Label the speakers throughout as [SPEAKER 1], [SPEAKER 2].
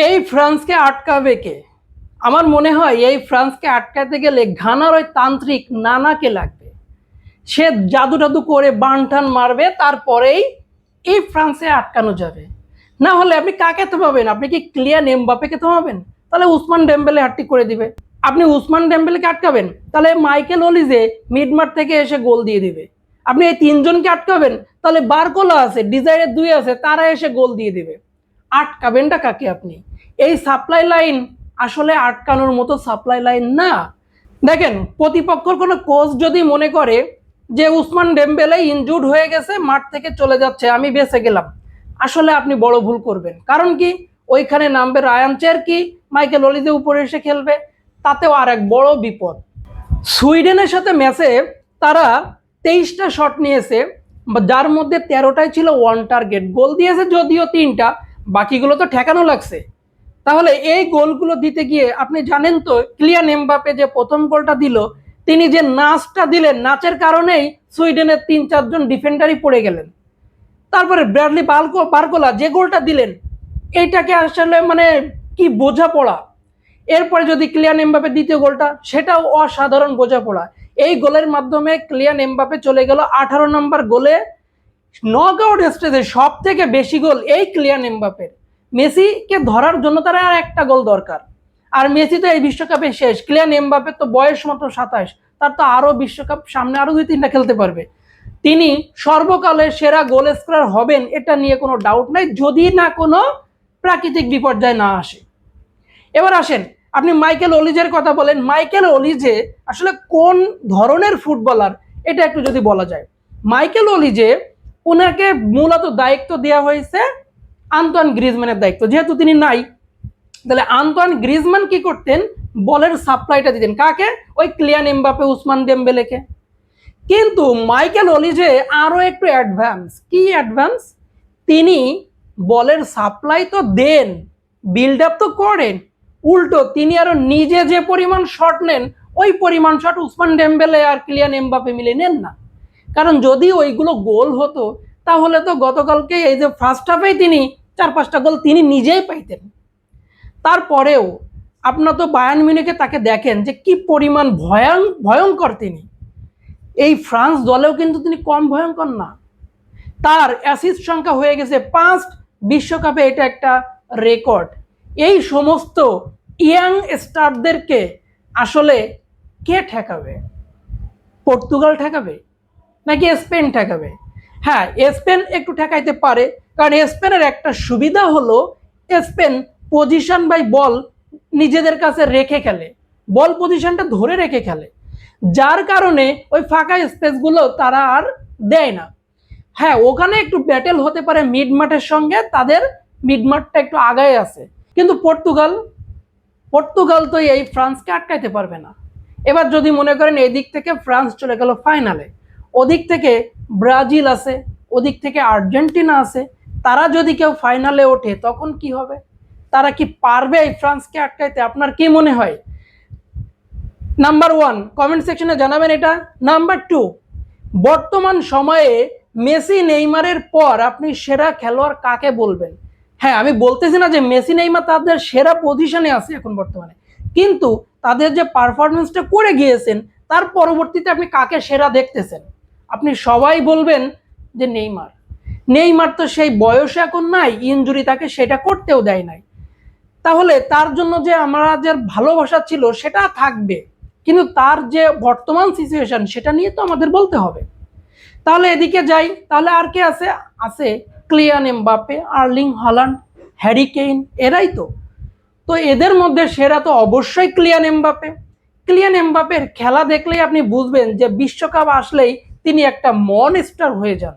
[SPEAKER 1] এই ফ্রান্সকে আটকাবে কে? আমার মনে হয় এই ফ্রান্সকে আটকাতে গেলে ঘানার ওই তান্ত্রিক নানাকে লাগবে। সে জাদু টাদু করে বানটান মারবে, তারপরেই এই ফ্রান্সে আটকানো যাবে। না হলে আপনি কাকে থামাবেন? আপনি কি ক্লিয়ান এমবাপ্পেকে থামাবেন? তাহলে উসমান ডেম্বেলে হ্যাটট্রিক করে দিবে। আপনি উসমান ডেম্বেলেকে আটকাবেন, তাহলে মাইকেল অলিজে মিডমাঠ থেকে এসে গোল দিয়ে দিবে। আপনি এই তিনজনকে আটকাবেন, তাহলে বারকোলা আছে, ডিজাইরের দুই আছে, তারা এসে গোল দিয়ে দিবে। আটকাবেনটা কাকে আপনি? এই সাপ্লাই লাইন আসলে আটকানোর মতো সাপ্লাই লাইন না। দেখেন, প্রতিপক্ষর কোনো কোচ যদি মনে করে যে উসমান ডেম্বেলে ইনজুর্ড হয়ে গেছে, মাঠ থেকে চলে যাচ্ছে, আমি বেঁচে গেলাম, আসলে আপনি বড় ভুল করবেন। কারণ কি, ওইখানে নামবে রায়ান চেরকি, মাইকেল অলিজে উপরে এসে খেলবে, তাতেও আর এক বড় বিপদ। সুইডেনের সাথে ম্যাচে তারা 23টা শট নিয়েছে, যার মধ্যে 13টাই ছিল ওয়ান টার্গেট। গোল দিয়েছে যদিও 3টা, বাকিগুলো তো ঠেকানো লাগছে। তাহলে এই গোলগুলো দিতে গিয়ে আপনি জানেন তো, ক্লিয়ান এমবাপে যে প্রথম গোলটা দিল, তিনি যে নাচটা দিলেন, নাচের কারণেই সুইডেনের 3-4 জন ডিফেন্ডারই পড়ে গেলেন। তারপরে ব্র্যাডলি বারকোলা যে গোলটা দিলেন, এইটাকে আসলে মানে কি বোঝাপড়া। এরপরে যদি ক্লিয়ান এমবাপে দ্বিতীয় গোলটা, সেটাও অসাধারণ বোঝাপড়া। এই গোলের মাধ্যমে ক্লিয়ান এমবাপে চলে গেল 18 নম্বর গোলে। নকআউট স্টেজে সব থেকে বেশি গোল এই ক্লিয়ান এমবাপের। মেসিকে ধরার জন্য তার আর একটা গোল দরকার, আর মেসি তো এই বিশ্বকাপে শেষ। ক্লিয়ান এমবাপের তো বয়স মাত্র 27, তার তো আরো বিশ্বকাপ সামনে আরো 2-3টা খেলতে পারবে। তিনি সর্বকালের সেরা গোল স্কোরার হবেন, এটা নিয়ে কোনো ডাউট নাই, যদি না কোনো প্রাকৃতিক বিপর্যয় না আসে। এবার আসেন, আপনি মাইকেল অলিজের কথা বলেন। মাইকেল অলিজে আসলে কোন ধরনের ফুটবলার, এটা একটু যদি বলা যায়। মাইকেল অলিজে, ওনাকে মূলত দায়িত্ব দেওয়া হয়েছে আন্তোয়ান গ্রিজম্যানের দায়িত্ব। যেহেতু তিনি নাই, তাহলে আন্তোয়ান গ্রিজম্যান কি করতেন? বলের সাপ্লাইটা দিতেন কাকে? ওই ক্লিয়ান এমবাপে, উসমান ডেম্বেলেকে। কিন্তু মাইকেল অলিজে আরো একটু অ্যাডভান্স। কি অ্যাডভান্স? তিনি বলের সাপ্লাই তো দেন, বিল্ড আপ তো করেন, উল্টো তিনি আরো নিজে যে পরিমাণ শট নেন, ওই পরিমাণ শট উসমান ডেম্বেলে আর ক্লিয়ান এমবাপে মিলে নেন না। কারণ যদি ওইগুলো গোল হতো, তাহলে তো গতকালকে এই যে ফার্স্ট হাফেই তিনি 4-5টা গোল তিনি নিজেই পাইতেন। তারপরেও আপনার তো বায়ার্ন মিউনিখে তাকে দেখেন যে কি পরিমাণ ভয়ঙ্কর তিনি। এই ফ্রান্স দলেও কিন্তু তিনি কম ভয়ঙ্কর না। তার অ্যাসিস্ট সংখ্যা হয়ে গেছে 5 বিশ্বকাপে, এটা একটা রেকর্ড। এই সমস্ত ইয়াং স্টারদেরকে আসলে কে ঠেকাবে? পর্তুগাল ঠেকাবে নাকি স্পেন ঠেকাবে? হ্যাঁ, স্পেন একটু ঠেকাইতে পারে, কারণ স্পেনের একটা সুবিধা হলো স্পেন পজিশন বাই বল নিজেদের কাছে রেখে খেলে, বল পজিশনটা ধরে রেখে খেলে, যার কারণে ওই ফাঁকা স্পেসগুলো তারা আর দেয় না। হ্যাঁ, ওখানে একটু ব্যাটেল হতে পারে মিড মাঠের সঙ্গে, তাদের মিড মাঠটা একটু আগায় আছে। কিন্তু পর্তুগাল তো এই ফ্রান্সকে আটকাইতে পারবে না। এবার যদি মনে করেন এদিক থেকে ফ্রান্স চলে গেল ফাইনালে, ওদিক থেকে ব্রাজিল আছে, ওদিক থেকে আর্জেন্টিনা আছে, তারা যদি কেউ ফাইনালে ওঠে, তখন কি হবে? তারা কি পারবে এই ফ্রান্সকে আটকাইতে? আপনার কি মনে হয়? নাম্বার 1 কমেন্ট সেকশনে জানাবেন এটা। নাম্বার 2, বর্তমান সময়ে মেসি নেইমারের পর আপনি সেরা খেলোয়াড় কাকে বলবেন? হ্যাঁ, আমি বলতেছি না যে মেসি নেইমার তাদের সেরা পজিশনে আছে এখন বর্তমানে, কিন্তু তাদের যে পারফরমেন্সটা করে গিয়েছেন, তার পরবর্তীতে আপনি কাকে সেরা দেখতেছেন? আপনি সবাই বলবেন যে নেইমার। নেইমার তো সেই বয়সে এখন নাই, ইনজুরি তাকে সেটা করতেও দেয় নাই। তাহলে তার জন্য যে আমরা যে ভালোবাসা ছিল সেটা থাকবে, কিন্তু তার যে বর্তমান সিচুয়েশন সেটা নিয়ে তো আমাদের বলতে হবে। তাহলে এদিকে যাই, তাহলে আর কে আছে? আছে Kylian Mbappe, Erling Haaland, Harry Kane, এরাই তো। তো এদের মধ্যে সেরা তো অবশ্যই ক্লিয়ান এমবাপে। ক্লিয়ান এমবাপের খেলা দেখলেই আপনি বুঝবেন যে বিশ্বকাপ আসলেই তিনি একটা মনস্টার হয়ে যান।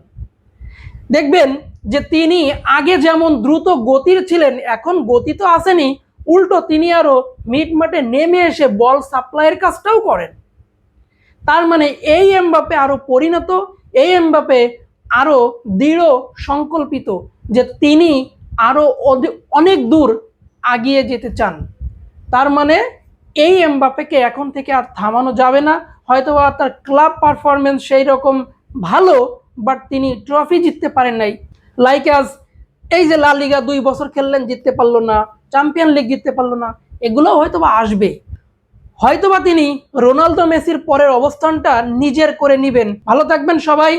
[SPEAKER 1] দেখবেন যে তিনি আগে যেমন দ্রুত গতির ছিলেন, এখন গতি তো আসেনি, উল্টো তিনি আরো মিড মাঠে নেমে এসে বল সাপ্লাইয়ের কাজটাও করেন। তার মানে এই এমবাপে আরো পরিণত, এই এমবাপে আরো দৃঢ় সংকল্পিত যে তিনি আরো অনেক দূর আগিয়ে যেতে চান। তার মানে এই এমবাপেকে এখন থেকে আর থামানো যাবে না। হয়তো তার ক্লাব পারফরমেন্স সেই রকম ভালো, বাট তিনি ট্রফি জিততে পারেন নাই। লাইক আজ এই যে লা লিগা 2 বছর খেললেন, জিততে পারলো না। চ্যাম্পিয়ন লিগ জিততে পারলো না, এগুলো হয়তোবা আসবে। হয়তোবা তিনি রোনালদো মেসির পরের অবস্থানটা নিজের করে নেবেন। ভালো থাকবেন সবাই।